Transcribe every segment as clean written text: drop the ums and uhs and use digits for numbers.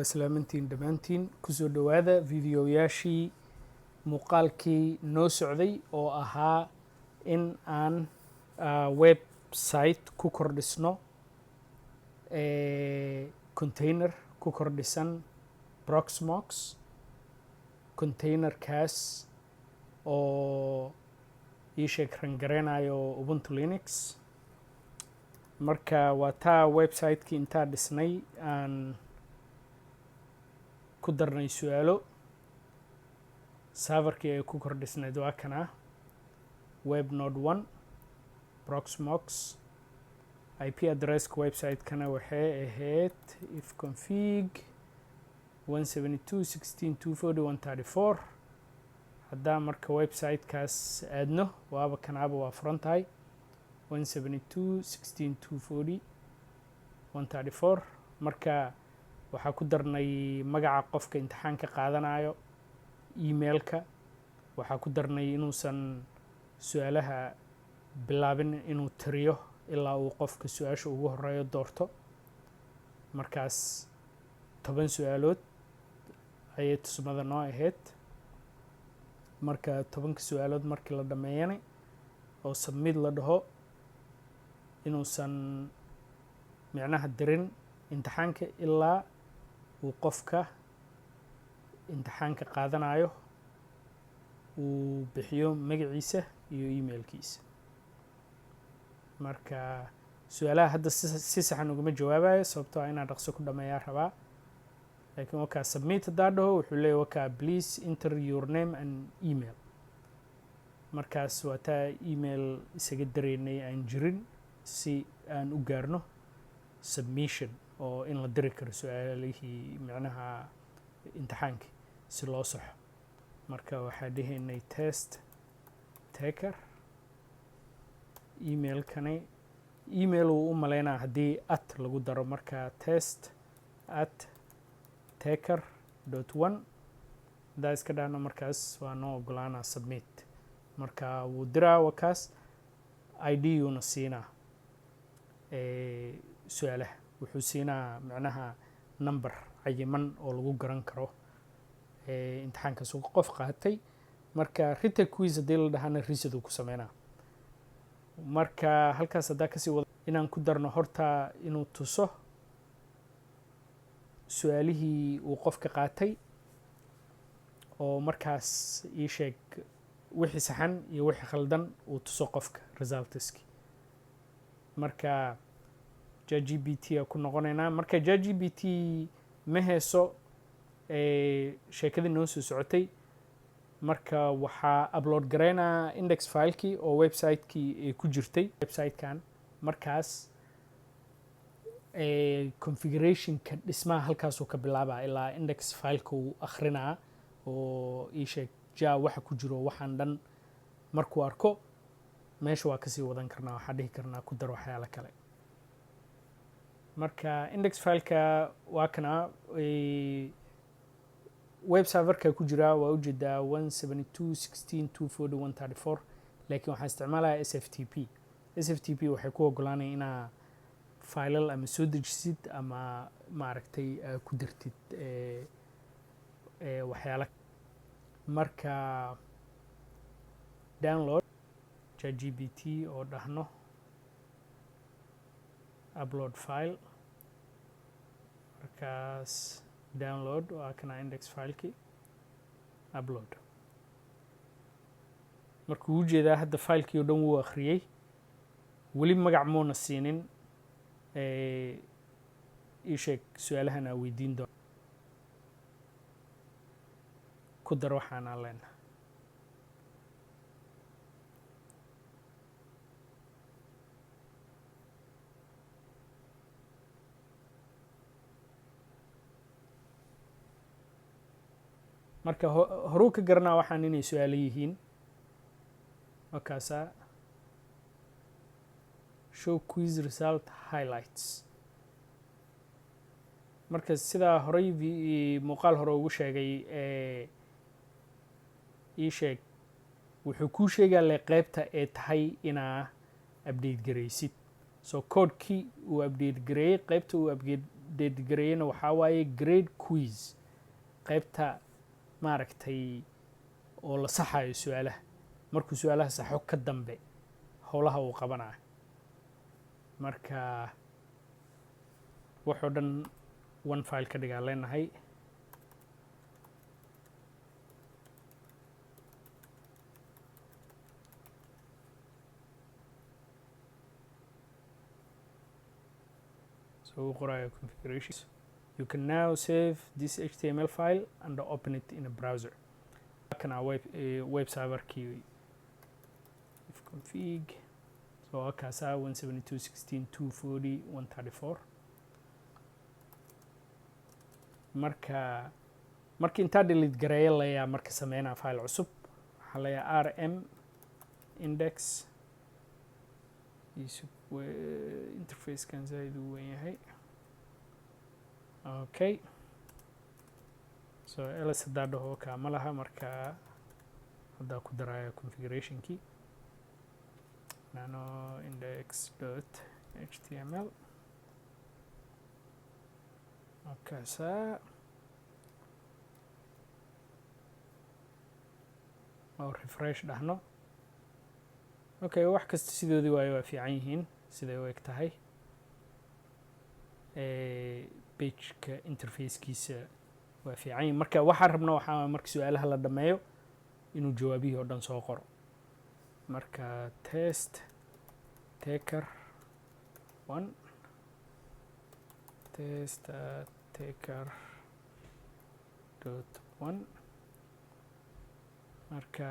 Islaamantiin dhammaantiin kusoo dhawaada fiidiyoyaashii muuqaalkii noo socday oo ahaa in aan website ku kordhisno container ku kordhisan Proxmox containerkaas oo ii sheeg rangareynayo Ubuntu Linux. Marka waa taa website-kii intaa dhisnay aan ku darnay su'aalo serverkii ay ku kordhisnayd waa kana web node 1 Proxmox IP addresska website-kana waxay ahayd ifconfig 172.16.240.134 haddaa marka website-kaas aadno waaba kanaaba waa furan tahay 172.16.240.134 marka waxaa ku darnay magaca qofka imtixaanka qaadanayo emailka waxaa ku darnay inuusan su'aalaha bilaabin inuu tiriyo ilaa uu qofka su'aasha ugu horeeyo doorto markaas 10 su'aalood ayay tusmada noo ahayd marka 10 su'aalood markii la dhameeyana oo submit la dhaho inuusan micnaha dirin imtixaanka ilaa uu qofka imtixaanka qaadanayo uu bixiyo magaciisa iyo emailkiisa. Marka su'aalaha hadda si saxan ugama jawaabayo sababtoo ah inaan dhaqso ku dhameeyaa rabaa laakiin wakaa submit haddaa dhaho wuxuu leeyahay wakaa please enter your name and email markaas waa taa email isaga dareynay aan jirin si aan u gaarno submission oo in la diri karo su'aalihii micnaha imtixaankii si loo saxo marka waxaa dhahaynay test taker emailkani email uu u maleynaa haddii at lagu daro marka test at taker.1 haddaa iska dhahno markaas waa noo ogolaanaa submit marka wuu diraa wakaas id uuna siinaa su'aalaha wuxuu siinaa micnaha number cayiman oo lagu garan karo imtixaankaas uu qof qaatay marka written quiz haddii la dhahana reset uu ku sameynaa marka halkaas haddaa kasii wada inaan ku darno horta inuu tuso su'aalihii uu qofka qaatay oo markaas ii sheeg wixii saxan iyo wixii khaldan uu tuso qofka resultski marka ChatGPT ku noqonaynaa marka ChatGPT ma heeso sheekadii noo soo socotay marka waxaa upload gareynaa index filekii oo website-kii ku jirtay website-kan markaas configurationka dhismaha halkaasuu ka bilaabaa ilaa index fileka uu akhrinaa oo ii sheeg waxa ku jiro waxaan dhan markuu arko meesha waa kasii wadan karnaa waxaa dhihi karnaa ku dar waxyaalo kale marka index fileka waa kana web serverka ku jira waa ujeedaa 172.16.240.134 laakiin waxaan isticmaalayaa SFTP waxay ku ogolaanaya inaa faylal ama soo dejisid ama maaragtay ku dirtid waxyaalo marka download ChatGPT oo dhahno upload file markaas download waa kana index filekii upload markuu ujeedaa hadda filekii oo dhan wuu akhriyey weli magac muuna siinin ii sheeg su'aalahan aa weydiin doona ku dar waxaan aan leenahay marka horuu ka garanaa waxaan inay su'aalo yihiin markaasaa show quiz result highlights marka sidaa horey muuqaal hore ugu sheegay ii sheeg wuxuu kuu sheegaa le qaybta ee tahay inaa update garaysid so codekii uu update gareeyey qaybta uu update update gareeyana waxaa waaye grade quiz qaybta maaragtay oo la saxayo su-aalaha markuu su-aalaha saxo ka dambe howlaha uu qabanayo marka waxoo dhan one file ka dhigaa leenahay so qoraayo configurations. You can now save this HTML file and open it in a browser. Can our web server key if config so kasa 172.16.240.134 marka intaa delete gareeya layaa marka sameynaa file cusub waxaa layaa rm index interface kan zaid u weyn yahay okay so ls hadaa dhaho kaama laha marka haddaa ku daraya configuration key nano index.html markaasa oo refresh dhahno okay wax kasta sidoodii waayo waa fiican yihiin siday u eg tahay pageka interfacekiisa waa fiican yihiin marka waxaan rabna waxaa marka su-aalaha la dhameeyo inuu jawaabihii oo dhan soo qoro marka test taker 1 test taker .1 marka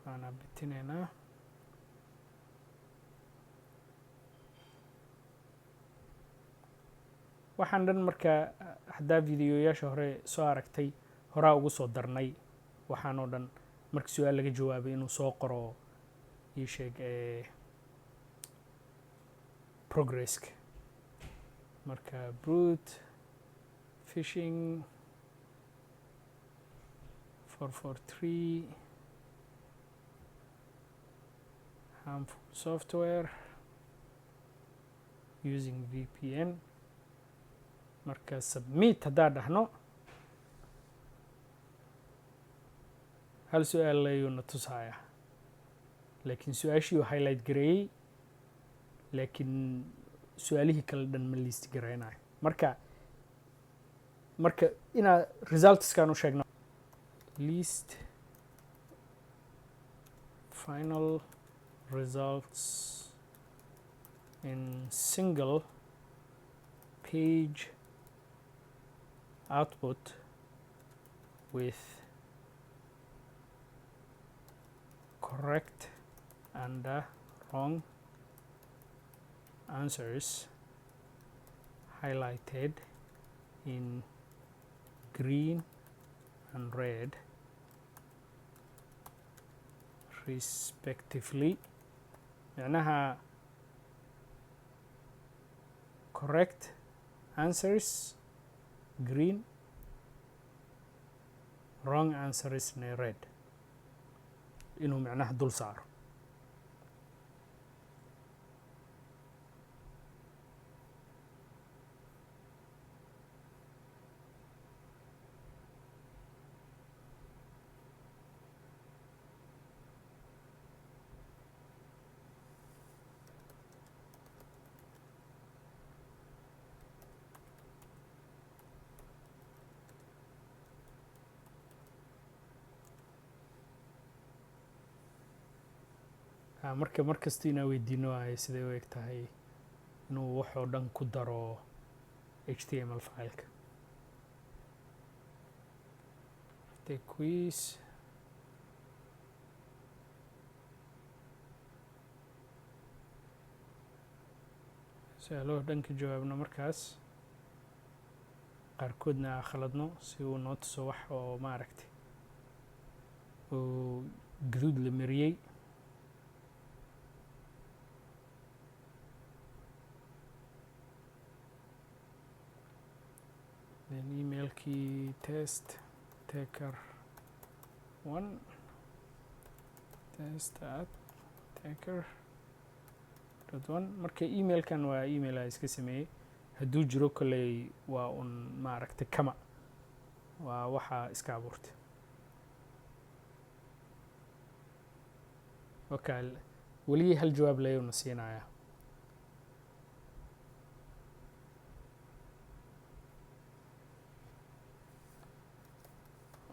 waana bitinaynaa waxaan dhan marka haddaa videoyaasha hore soo aragtay horaa ugu soo darnay waxaan oo dhan marka su-aal laga jawaabay inuu soo qoro ii sheeg progresska marka brute phishing 443 harmful software using VPN marka submit haddaa dhahno hal su-aal layuuna tusaya laakiin su-aashii uu highlight gareeyey laakiin su-aalihii kale dhan ma list gareynayo marka inaa resultskan u sheegno list final results in single page output with correct and wrong answers highlighted in green and red respectively macnaha correct answers green wrong answers na red inuu macnaha dul saaro marka markasta inaa weydiino ay siday u eg tahay inuu waxoo dhan ku daro HTML fileka the quiz su-aaloo dhan ka jawaabno markaas qaarkoodna aan khaladno si uu noo tuso wax oo maaragtay oo gaduud la mariyey then email key test taker 1 test at taker 1 marka emailkan waa email aan iska sameeyey hadduu jiro kolley waa un maaragtay kama waa waxaa iska abuurtay okay weli hal jawaab layuuna siinayaa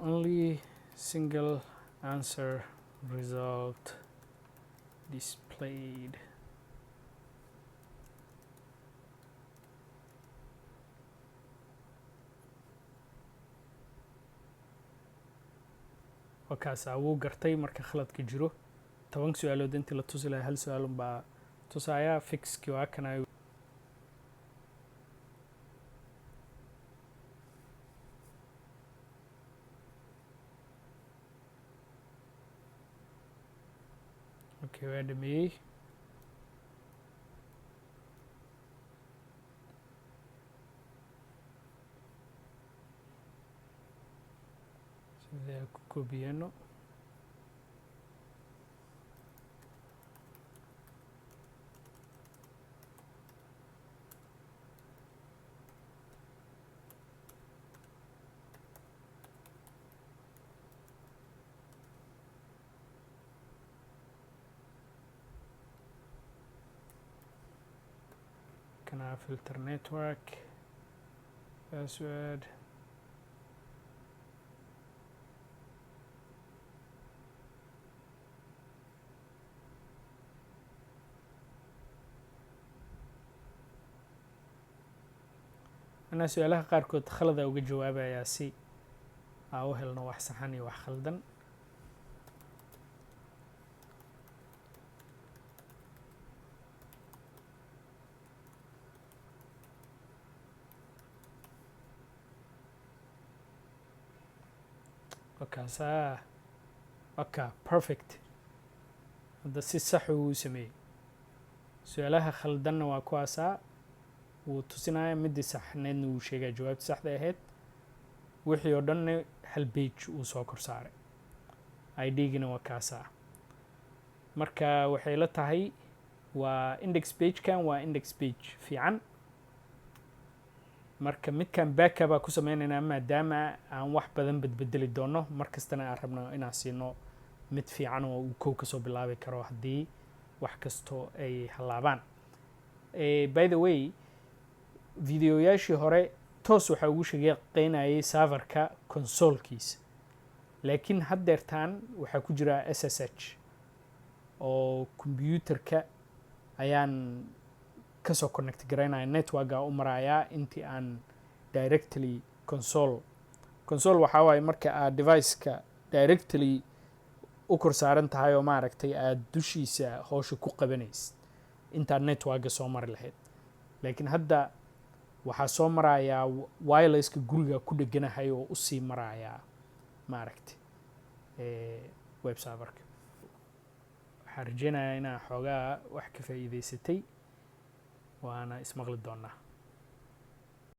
only single answer result displayed. وكاس wuu gartay marka khaladka jiro 10 su'aalood intii la tusi lahaa hal su'aal baa tusaya fixki waa kana okay waa dhameeyey sidee ku koobiyano kana filter network password أنا سؤالها قاركود خلده uga jawaabaya si aan u helno wax saxan iyo wax khaldan وكاسا okay perfect هذا si sax uu sameeyay su'aalaha khaldanna waa kuwaasa wuu tusinaya midii saxneedna wuu sheegay jawaabta saxda ahayd wixii oo dhan hal page uu soo kor saaray ID-gina waa kaasa marka waxay la tahay waa index page kan waa index page fiican marka midkan backup baa ku sameynayna maadaama aan wax badan bedbedeli doono markastana aan rabno inaan siino mid fiican oo uu kow ka soo bilaabi karo haddii wax kasto ay halaabaan by the way videoyaashii hore toos waxaa ugu shaqeynayay serverka consolekiisa laakiin haddeertaan waxaa ku jira SSH oo computerka ayaan kasoo connect garaynaya networka u marayaa intii aan directly console waxaa waaye marka aad device-ka directly u kor saaran tahay oo maaragtay aad dushiisa howsha ku qabanaysid intaad networka soo mari lahayd laakiin hadda waxaa soo marayaa wirelesska guriga ku dheganahay oo usii marayaa maaragtay web serverka waxaan rajeynayaa inaan xoogaa wax ka faa'iidaysatay waana ismaqli doonaa